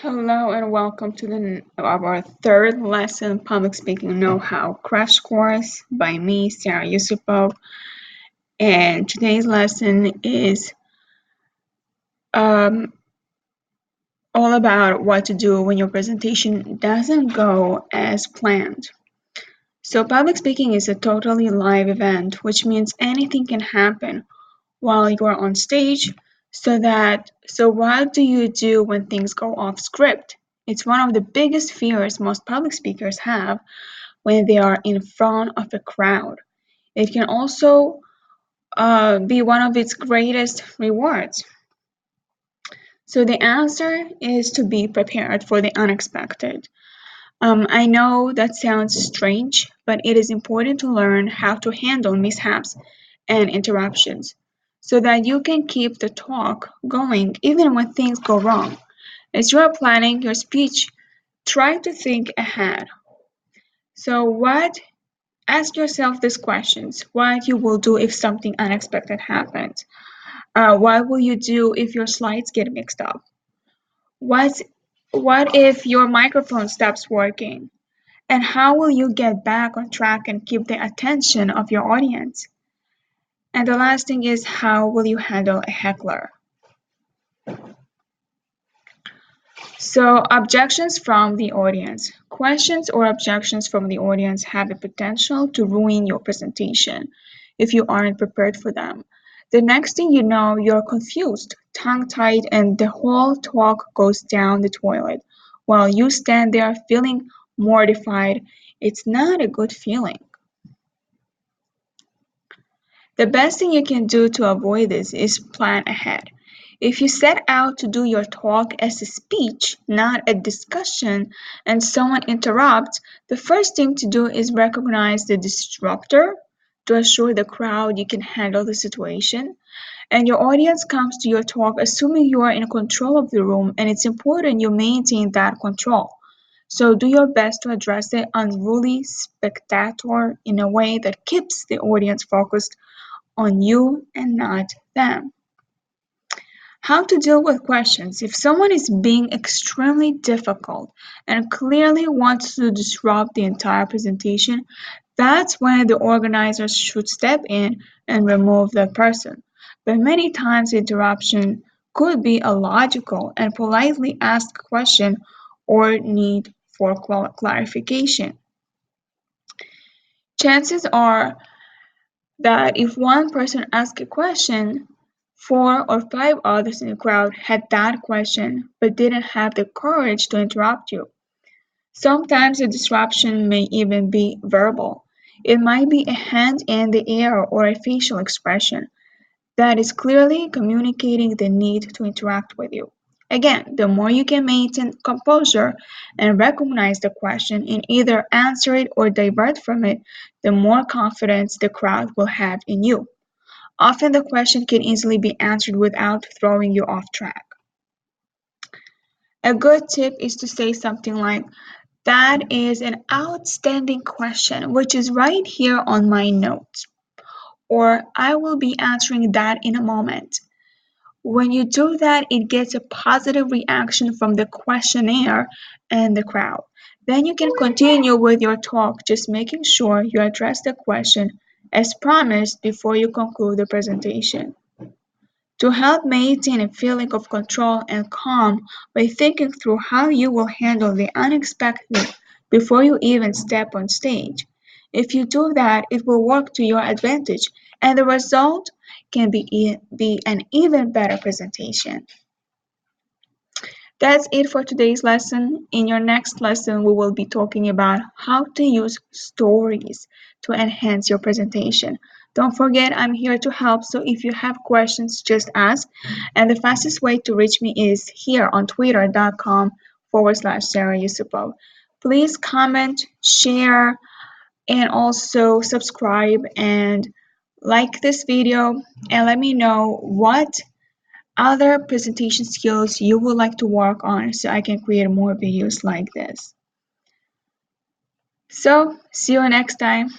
Hello and welcome to our third lesson, Public Speaking Know-How Crash Course by me, Sarah Yusupov. And today's lesson is all about what to do when your presentation doesn't go as planned. So public speaking is a totally live event, which means anything can happen while you are on stage. So what do you do when things go off script? It's one of the biggest fears most public speakers have when they are in front of a crowd. It can also be one of its greatest rewards. So the answer is to be prepared for the unexpected. I know that sounds strange, but it is important to learn how to handle mishaps and interruptions so that you can keep the talk going even when things go wrong. As you are planning your speech, try to think ahead. So ask yourself these questions. What you will do if something unexpected happens? What will you do if your slides get mixed up? What, what if your microphone stops working? And how will you get back on track and keep the attention of your audience? And the last thing is, how will you handle a heckler? So, objections from the audience. Questions or objections from the audience have the potential to ruin your presentation if you aren't prepared for them. The next thing you know, you're confused, tongue-tied, and the whole talk goes down the toilet while you stand there feeling mortified. It's not a good feeling. The best thing you can do to avoid this is plan ahead. If you set out to do your talk as a speech, not a discussion, and someone interrupts, the first thing to do is recognize the disruptor to assure the crowd you can handle the situation. And your audience comes to your talk assuming you are in control of the room, and it's important you maintain that control. So do your best to address the unruly spectator in a way that keeps the audience focused on you and not them. How to deal with questions. If someone is being extremely difficult and clearly wants to disrupt the entire presentation, that's when the organizers should step in and remove that person. But many times the interruption could be a logical and politely asked question or need for clarification. Chances are that if one person asked a question, 4 or 5 others in the crowd had that question but didn't have the courage to interrupt you. Sometimes the disruption may even be verbal. It might be a hand in the air or a facial expression that is clearly communicating the need to interact with you. Again, the more you can maintain composure and recognize the question and either answer it or divert from it, the more confidence the crowd will have in you. Often the question can easily be answered without throwing you off track. A good tip is to say something like, "That is an outstanding question, which is right here on my notes." Or, "I will be answering that in a moment." When you do that, it gets a positive reaction from the questionnaire and the crowd. Then you can continue with your talk, just making sure you address the question as promised before you conclude the presentation. To help maintain a feeling of control and calm by thinking through how you will handle the unexpected before you even step on stage. If you do that, it will work to your advantage, and the result can be an even better presentation. That's it for today's lesson. In your next lesson, we will be talking about how to use stories to enhance your presentation. Don't forget, I'm here to help, so if you have questions, just ask. And the fastest way to reach me is here on twitter.com/Sarah Yusupov. Please comment, share, and also subscribe and like this video, and let me know what other presentation skills you would like to work on so I can create more videos like this. So, see you next time.